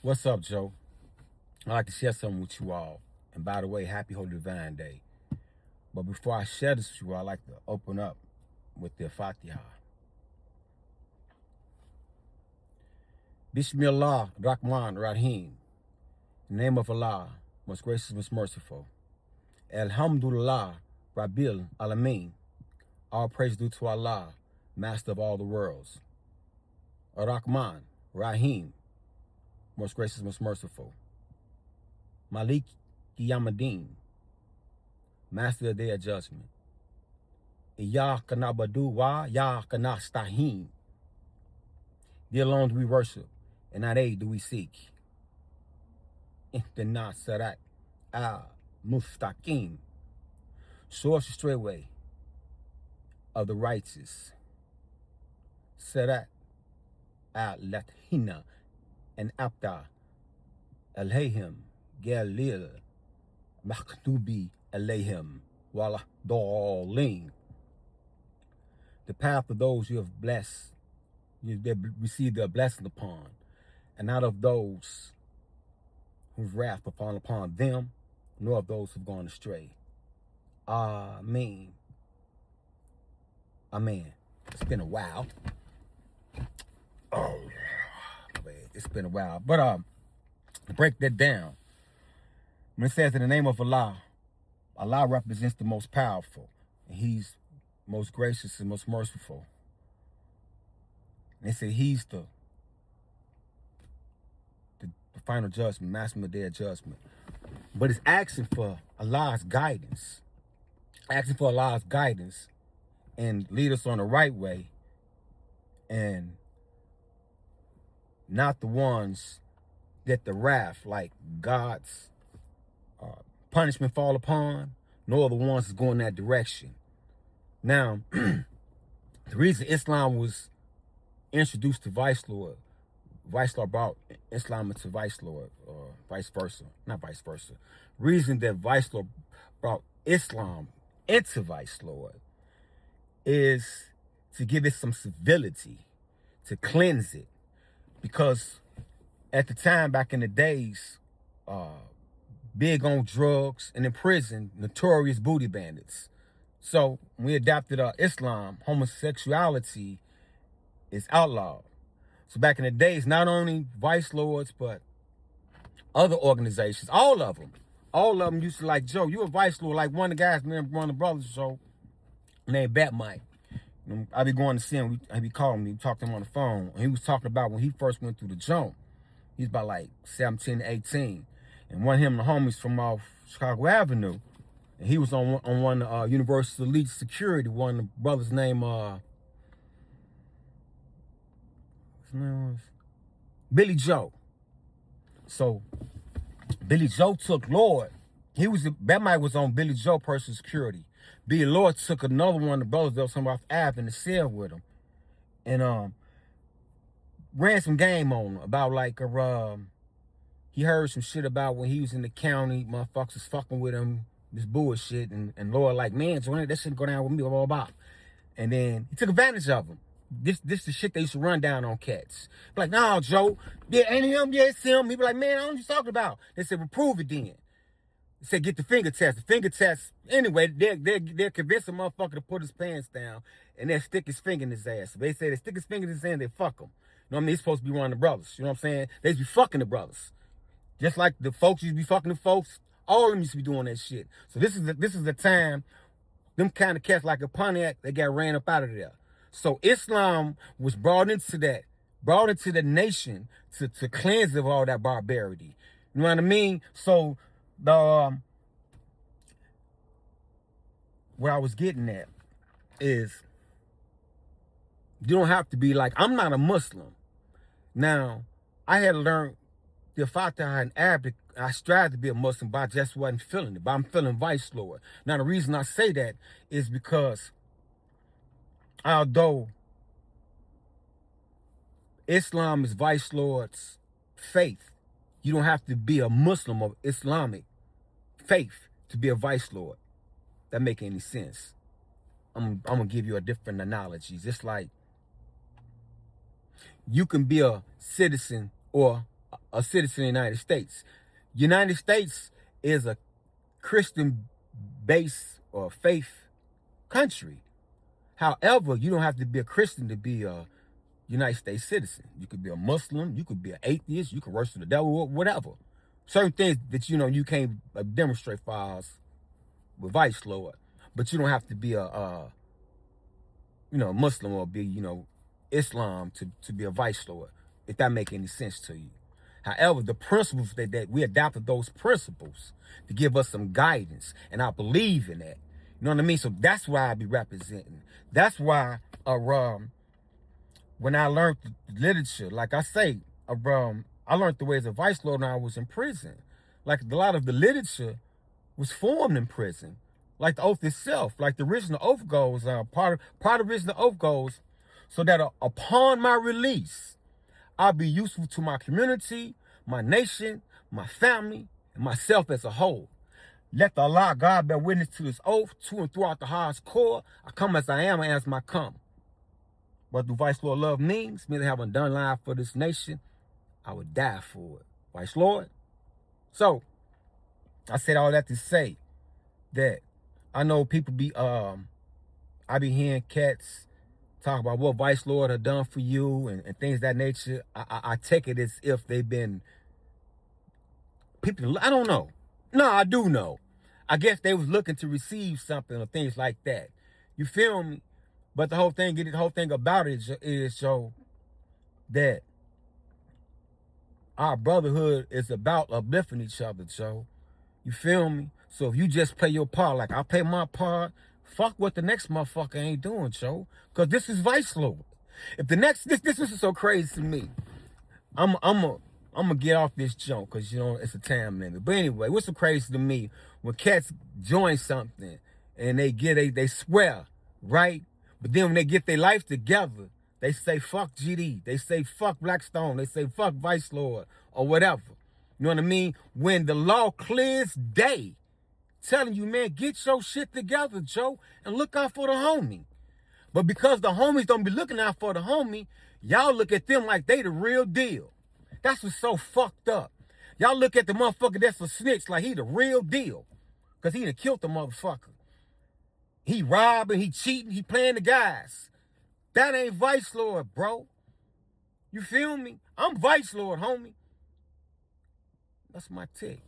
What's up, Joe? I'd like to share something with you all. And by the way, happy Holy Divine Day. But before I share this with you, I'd like to open up with the Fatiha. Bismillah Rahman Rahim. In the name of Allah, most gracious, most merciful. Alhamdulillah Rabbil Alameen. All praise due to Allah, Master of all the worlds. Rahman Rahim. Most gracious, most merciful. Malik Qiyamuddin, Master of the Day of Judgment. Iyyaka na'budu wa iyyaka nasta'in. Thee alone do we worship, and not aid do we seek. Ihdina sirat al-mustaqim. Show us the straight way of the righteous. Sirat al-lathina and abda alayhim Galil Makhtubi Alayhim Wala Dalin. The path of those you have blessed, you received their blessing upon, and not of those whose wrath will fall upon them, nor of those who've gone astray. Amen. Amen. It's been a while. Oh, man, it's been a while. But to break that down, when it says in the name of Allah, Allah represents the most powerful, and He's most gracious and most merciful. And they say He's the final judgment, Master of the Day of Judgment. But it's asking for Allah's guidance, and lead us on the right way, and not the ones that the wrath, like God's punishment fall upon, nor the ones that go in that direction. Now, the reason Islam was introduced to Vicelord brought Islam into Vicelord, or vice versa, not vice versa. Reason that Vicelord brought Islam into Vicelord is to give it some civility, to cleanse it, because at the time, back in the days, big on drugs, and in prison, notorious booty bandits. So when we adopted Islam, homosexuality is outlawed. So back in the days, not only vice lords, but other organizations, all of them used to, like, Joe, you a vice lord, like one of the guys, one of the brothers, Joe, named Bat Mike. I be going to see him, he be calling me, talk to him on the phone, and he was talking about when he first went through the jump. He's about like 17 to 18. And one of him and the homies from off Chicago Avenue. And he was on one Universal Elite Security. One of the brothers named, his name was Billy Joe. So Billy Joe took Lord. That might was on Billy Joe personal security. Billy Lord took another one of the brothers that was from off Ave in the cell with him. And ran some game on him about like he heard some shit about when he was in the county, motherfuckers was fucking with him, this bullshit, and Lord like, man, Joanna, that shit go down with me, blah, blah, blah. And then he took advantage of him. This the shit they used to run down on cats. Like, nah, Joe, yeah, ain't him, yeah, it's him. He be like, man, I don't know what you talking about. They said, well, prove it then. They said, get the finger test. The finger test, anyway, they'll convince a motherfucker to put his pants down, and they'll stick his finger in his ass. So they say they stick his finger in his hand, they fuck him. You know what I mean? He's supposed to be one of the brothers. You know what I'm saying? They used to be fucking the brothers. Just like the folks used to be fucking the folks, all of them used to be doing that shit. So this is the time, them kind of cats like a Pontiac, they got ran up out of there. So Islam was brought into the nation to cleanse of all that barbarity. You know what I mean? So what I was getting at is, you don't have to be like, I'm not a Muslim. Now, I had to learn the Fatiha in Arabic. I strive to be a Muslim, but I just wasn't feeling it. But I'm feeling Vicelord. Now, the reason I say that is because although Islam is Vicelord's faith, you don't have to be a Muslim of Islamic faith to be a Vicelord. That make any sense? I'm gonna give you a different analogies. It's like you can be a citizen or a citizen of the United States. United States is a Christian-based or faith country. However, you don't have to be a Christian to be a United States citizen. You could be a Muslim, you could be an atheist, you could worship the devil, whatever. Certain things that you can't demonstrate for us with Vicelord, but you don't have to be a Muslim or be Islam to be a Vicelord, if that make any sense to you. However, the principles that we adopted, those principles to give us some guidance, and I believe in that. You know what I mean? So that's why I be representing. That's why when I learned the literature, like I say, I learned the ways of Vicelord when I was in prison. Like a lot of the literature was formed in prison. Like the oath itself, like the original oath goes, part of the original oath goes, so that upon my release, I'll be useful to my community, my nation, my family, and myself as a whole. Let the Allah God bear witness to this oath, to and throughout the highest core. I come as I am and as my come. What do Vicelord love means I haven't done life for this nation, I would die for it. Vicelord. So, I said all that to say that I know people I be hearing cats talk about what Vicelord have done for you and things of that nature. I take it as if they've been people, I don't know. No, I do know. I guess they was looking to receive something or things like that. You feel me? But the whole thing about it is so that our brotherhood is about uplifting each other, Joe. You feel me? So if you just play your part like I play my part, fuck what the next motherfucker ain't doing, Joe. Because this is Vicelord. If the next, this is so crazy to me. I'm gonna get off this junk because it's a time limit. But anyway, what's so crazy to me when cats join something and they swear, right? But then when they get their life together, they say fuck GD, they say fuck Blackstone, they say fuck Vicelord or whatever. You know what I mean? When the law clears day, telling you, man, get your shit together, Joe, and look out for the homie. But because the homies don't be looking out for the homie, y'all look at them like they the real deal. That's what's so fucked up. Y'all look at the motherfucker that's a snitch like he the real deal. Because he done killed the motherfucker. He robbing, he cheating, he playing the guys. That ain't Vicelord, bro. You feel me? I'm Vicelord, homie. That's my tick.